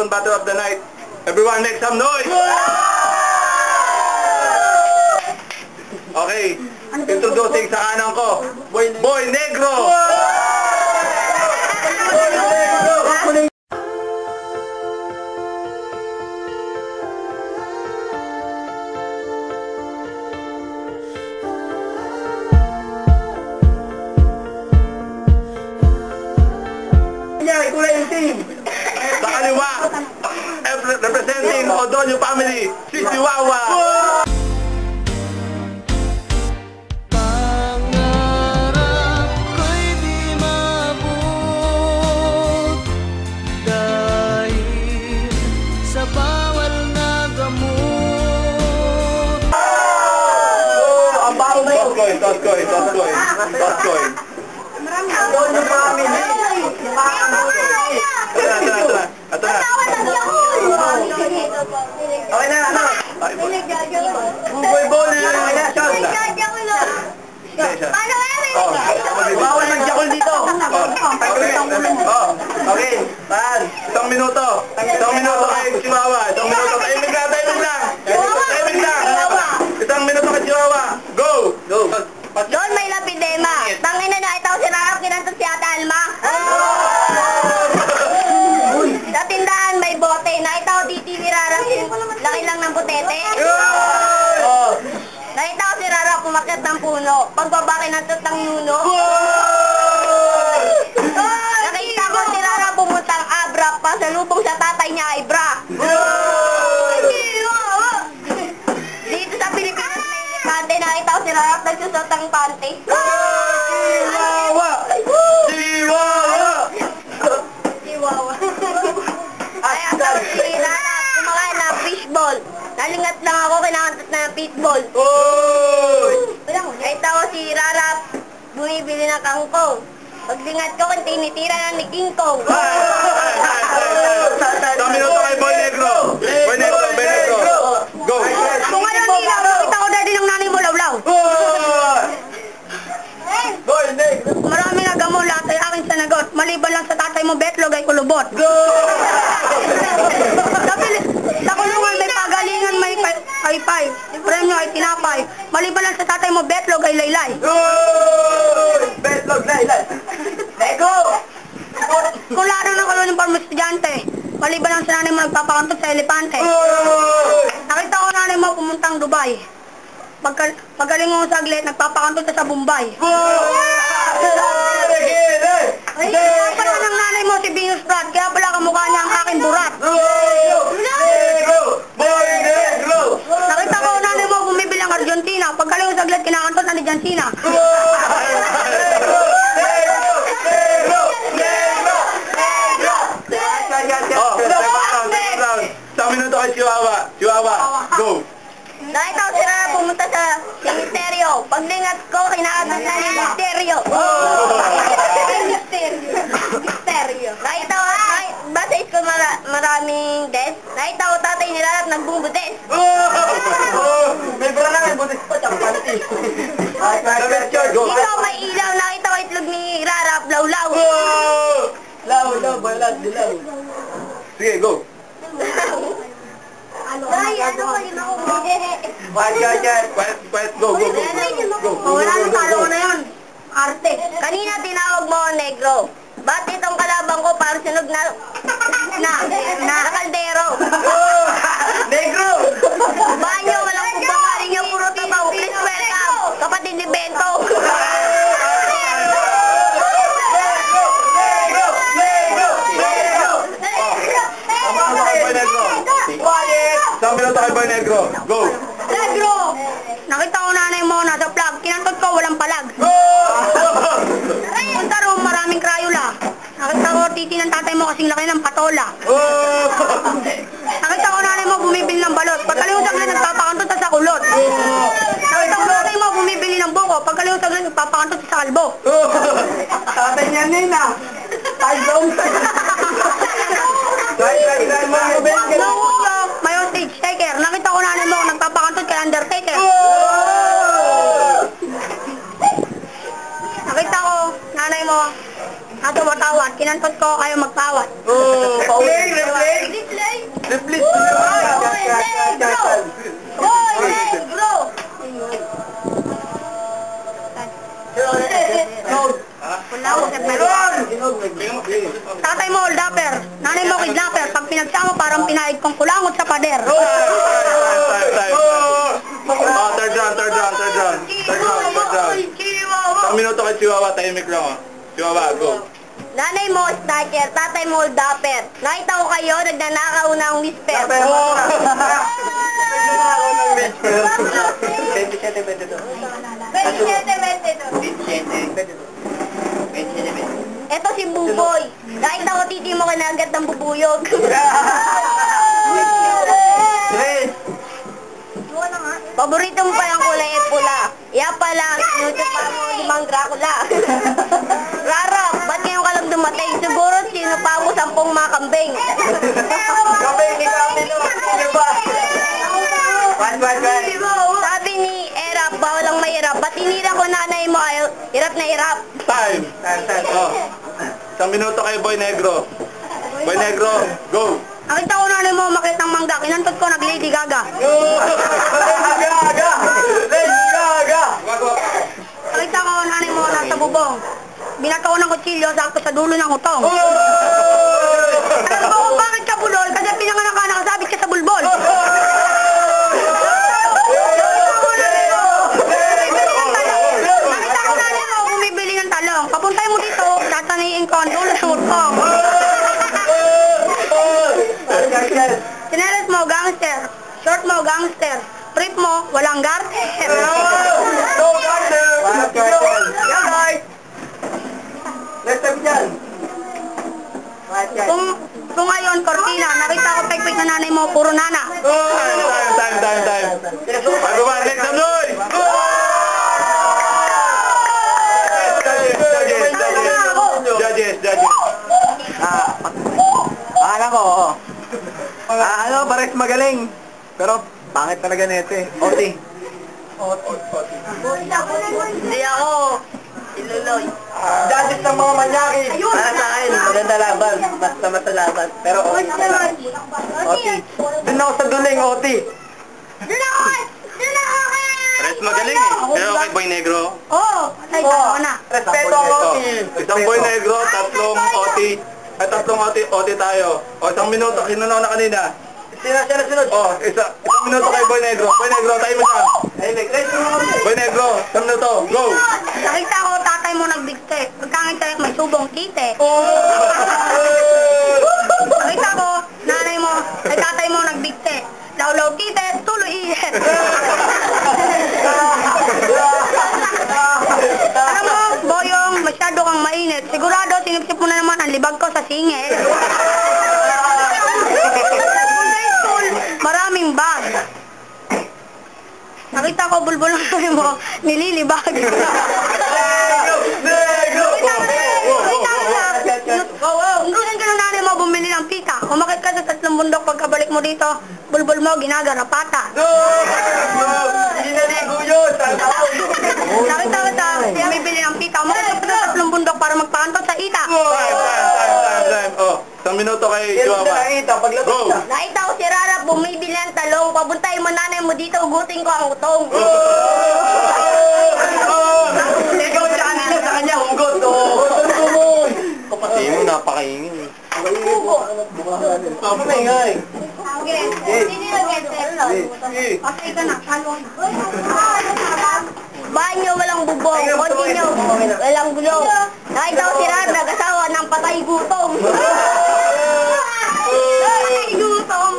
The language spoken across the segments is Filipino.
second battle of the night. Everyone make some noise! Okay, introducing sa kanan ko, Boy Negro! Sa kaliwa, representing Odonio family, si Chihuahua. Pangarap ko'y di maabot dahil sa bawal na gamot. Ang baho na yun. Toskoy. Odonio family. Ito na. Okay na, ano? Buboy Boli! Bawal mag-jakol dito! Okay, tahan. Isang minuto kay Chihuahua. Isang minuto. Tahimik lang! Isang minuto kay Chihuahua. Go! Doon may lapidema. Tangina na itaw si Rarap, kinantot si Ate Alma. Sa tindahan may bote. Nakita ko titi ni Rarap, laki lang ng butete. Nakita ko si Rarap umakyat ng puno. Pagbaba kinantot ng nuno. Nakita ko si Rarap pumuntang abra. Pasalubong sa tatay niya ay bra. Dito sa Pilipinas may elepante. Nakita ko si Rarap nagsusot ang pante. Ay, ang tawag si Rarap kumakain ng fishball. Nalingat lang ako, kinakantot na ng fishball. Ay, tao si Rarap bumibili ng kangkong. Paglingat ko, kung tinitira na ni King Kong. Isang minuto kay Boy Negro. Go! Kung ano nila, makita ko dati ng nanay mo lawlaw. Boy Negro! Marami nga gamon lahat ay aking sanagot. Maliban lang sa tatay mo betlog ay kulubot. Sa kulungan may pagalingan, may paypay. Premyo ay tinapay. Maliban lang sa tatay mo betlog ay laylay. Betlog, laylay. Negro! Kung laro ng kalunong para mo estudyante, maliban lang sa nanay mo nagpapakantot sa elepante. Nakita ko nanay mo pumuntang Dubai. Pagaling mo saglit, nagpapakantot sa Bombay. Ay, kaya pala ng nanay mo si Venus Brad, kaya pala kamukha niya ang aking burat. Boy Negro! Nakita ko nanay mo bumibili ang Argentina, pagaling mo saglit, kinakantot na ni Jancina. Isang minuto kay Chihuahua, go! Nakita ko si Rara pumunta sa cemeteryo. Paglingat ko, kinakantot na ni Misteryo. Misteryo. Nakita ko, basais ko maraming des. Nakita ko tatay ni Rara nagbubutes. May pala na, may butis pa, tsaka panty. Dito may ilaw, nakita ko itlog ni Rara, lawlaw. Balat, dilaw. Sige, go. Ay, ano ko, lima ko. Quiet, go. Wala nang talo ko na yun. Arte. Kanina tinawag mo ako negro. Ba't itong kalabang ko parang sunog na kaldero? Negro! Banyo, walang pagbabaling yung puro tabaw. Please welcome, kapatid ni Bento. Isang minuto kay Boy Negro, go! Negro! Nakita ko nanay mo nasa plug. Kinantot ko, walang palag. Punta roon, maraming Crayola. Nakita ko titi ng tatay mo kasing laki ng patola. Nakita ko nanay mo bumibili ng balot. Pagkaliw saglit, nagpapakantot sa kulot. Nakita ko nanay mo bumibili ng buko. Pagkaliw saglit, nagpapakantot sa kalbo. Tatay niya nina! Ay, don't! May stage taker. Nakita ko nanay mo nagpapakantot kay Undertaker. Nakita ko nanay mo natuwa-tawad. Kinantot ko ayaw magpawat. Replay! nakita mo parang pinaig kong kulangot sa pader. Time. Oh, third round. Isang minuto kay Chihuahua, tahimik lang, oh. Chihuahua, go. Nanay mo, stalker, tatay mo, dapper. Nakita ko kayo, nagnanakaw ng whisper. Eto si Buboy. Nakita ko titi mo kanagat ng bubuyog. Paborito mo pa yung kulay at pula. Iya pala, sinutot pa mo limang Dracula. Rara, ba't ngayon ka lang dumating? Siguro sino pa mo 10 mga kambing. Kambing, ikaw, sino ba? Sabi ni Erap, bawal ang mahirap. Ba't tinira ko nanay mo ay hirap na hirap? Time. Oh. Isang minuto kay Boy Negro. Boy Negro, go. Nakita ko nanay mo makita ng mangga. Kinantot ko nag-Lady Gaga. Nakita ko nanay mo nasa bubong. Binato ko ng kutsilyo sakto sa dulo ng utong. Alam mo kung bakit ka bulol? Kasi pinanganak ka nakasabit ka sa bulbol. Nakita ko nanay mo bumibili ng talong. Papuntay mo dito, tatanayin ko ang dulo ng utong. Sinelas mo, gangster. Short mo, gangster. Trip mo, walang garter. Kung ngayon, Cortina, nakita ko pekpek na nanay mo, puro nana. Time. Everyone, make some noise! Judges. Akala ko, oo. Pares magaling. Pero, pangit talaga nito eh. Oti. Hindi ako. Iluloy. Judges ng mga manyaki. Para sa akin, maganda laban. Basta masalaban. Pero, Oti. Doon ako sa duling, Oti. Doon ako! Pares magaling eh. Pero kay Boy Negro. Oo, patay tayo na. Respeto ang Oti. Isang Boy Negro, tatlong OT tayo. O, isang minuto, kinunaw na kanina. Sino sunod? O, isang minuto kay Boy Negro. Boy Negro, tayo mo siya. Boy Negro, isang minuto, go! Nakita ko tatay mo nagbigte. Pagkangit tayo may subong tite. Nakita ko nanay mo, ay tatay mo nagbigte. Law tite, tuloy ihet. Alam mo, Boyong, masyado kang mainit. Sigurado, sinipsip mo na naman ang libag ko sa singil. Punta school, maraming bag. Nakita ko bulbul ng nanay mo, nililibag. Ingrusan ka ng nanay mo, bumili ng pita. Umakit ka sa 3 bundok, pagkabalik mo dito, bulbul mo, ginagarapata. Hindi naligo yun. Nakita ko sa bumibili ng pita. Umakit ka sa 3 bundok para magpakantot sa ita. Time. O, isang minuto kay Chihuahua. Go! Nakita ko si Rara, bumibili ng talong. Pabuntay mo nanay mo dito, ugutin ko ang utong. Ikaw siya nila sa kanya, hugot. Kapatid mo, napakaingin. Papamingay. Pasay ka na, talo na. Banyo, walang bubong. Continue, walang gulong. Nakita ko si Rara, nag-asawa ng patay gutom. Patay gutom.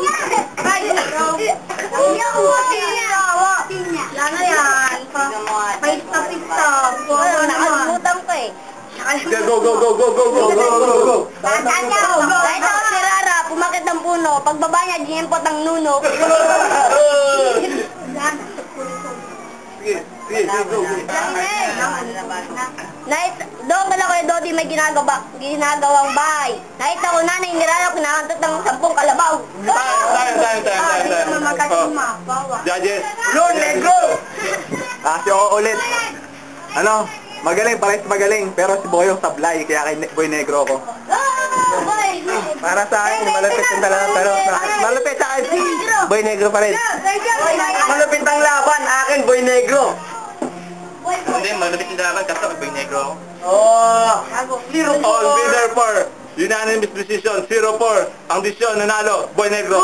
Yan na yan. Pista. Nakalimutan ko eh. Go! Kahit ako si Rara, pumakit ng puno. Pagbaba niya, ginempot ang nuno. Go! Doon pala ko yung Dodi may ginagawang bahay. Nakita ko nanay ni Rara, kinakantot ng 10 kalabaw. Time. Judges. Lord, Negro! Kasi ako ulit. Ano? Magaling, parehas magaling. Pero si Boyong sablay, kaya kay Boy Negro ko. Para sa akin, malapit yung talaga. Pero malapit sa akin, Boy Negro pa rin. Malapit ang laban, akin, Boy Negro. Hindi, malapit yung laban kasi kay Boy Negro. Oh, All winner for Unanimous decision, 0-4. Ang desisyon, nanalo, Boy Negro.